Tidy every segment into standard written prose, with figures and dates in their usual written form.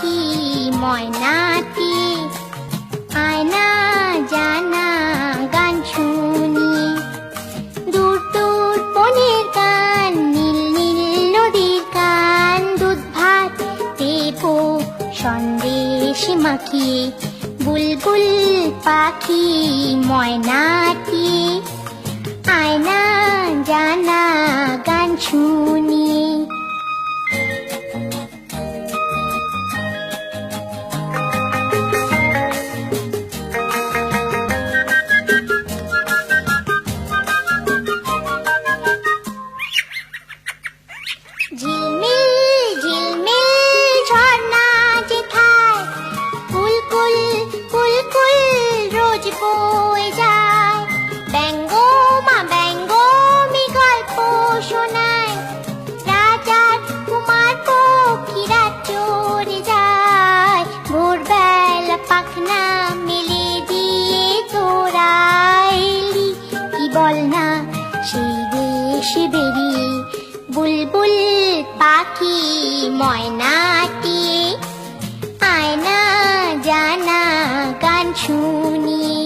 পাখি ময়নাটি, আয়না জানা গান শুনিয়ে। দূর দূর বনের গান, নীল নীল নদীর গান, দুধ ভাত দেবো সন্দেশ মাখিয়ে। বুলবুল পাখি ময়নাটি, আয়না জানা গান শুনিয়ে। ঝিলমিল ঝিলমিল ঝর্ণা যেথায়, কুলকুল কুলকুল রোজ বয়ে যায়। ব্যঙ্গো মা ব্যঙ্গমি গল্প শোনায়, রাজার কুমার পক্ষীরা চড়ে যায়। ভোরবেলা পাখনা মেলে দিয়ে তোরা এলি, কি বল না সেই দেশে বেরিয়ে। বুলবুল পাখি ময়নাটি, আয়না জানা গান শুনিয়ে।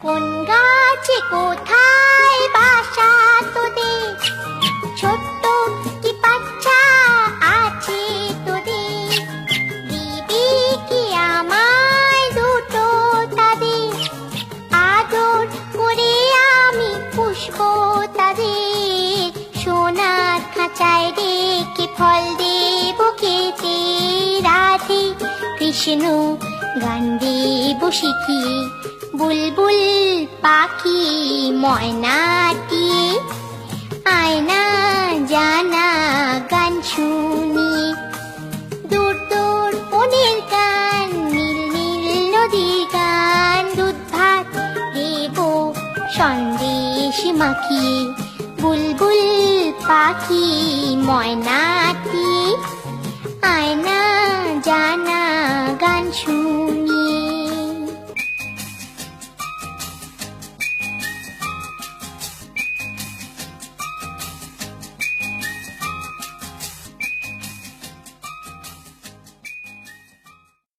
কোন গাছে কোথায় বাসা তোদের, ছোট্ট কি বাচ্চা আছে তোদের। দিবি কি আমায় দুটো তাদের, আদর করে আমি পুষবো তাদের। সোনার খাঁচায় রেখে ফল দেবো খেতে, রাধে কৃষ্ণ গান দেবো শিখিয়ে। বুলবুল পাখি ময়নাটি, আয়না জানা গান শুনিয়ে। দূর দূর বনের গান, নীল নীল নদীর গান, দুধ ভাত দেবো সন্দেশ মাখিয়ে। বুলবুল পাখি ময়নাটি, আয়না জানা গান শুনিয়ে।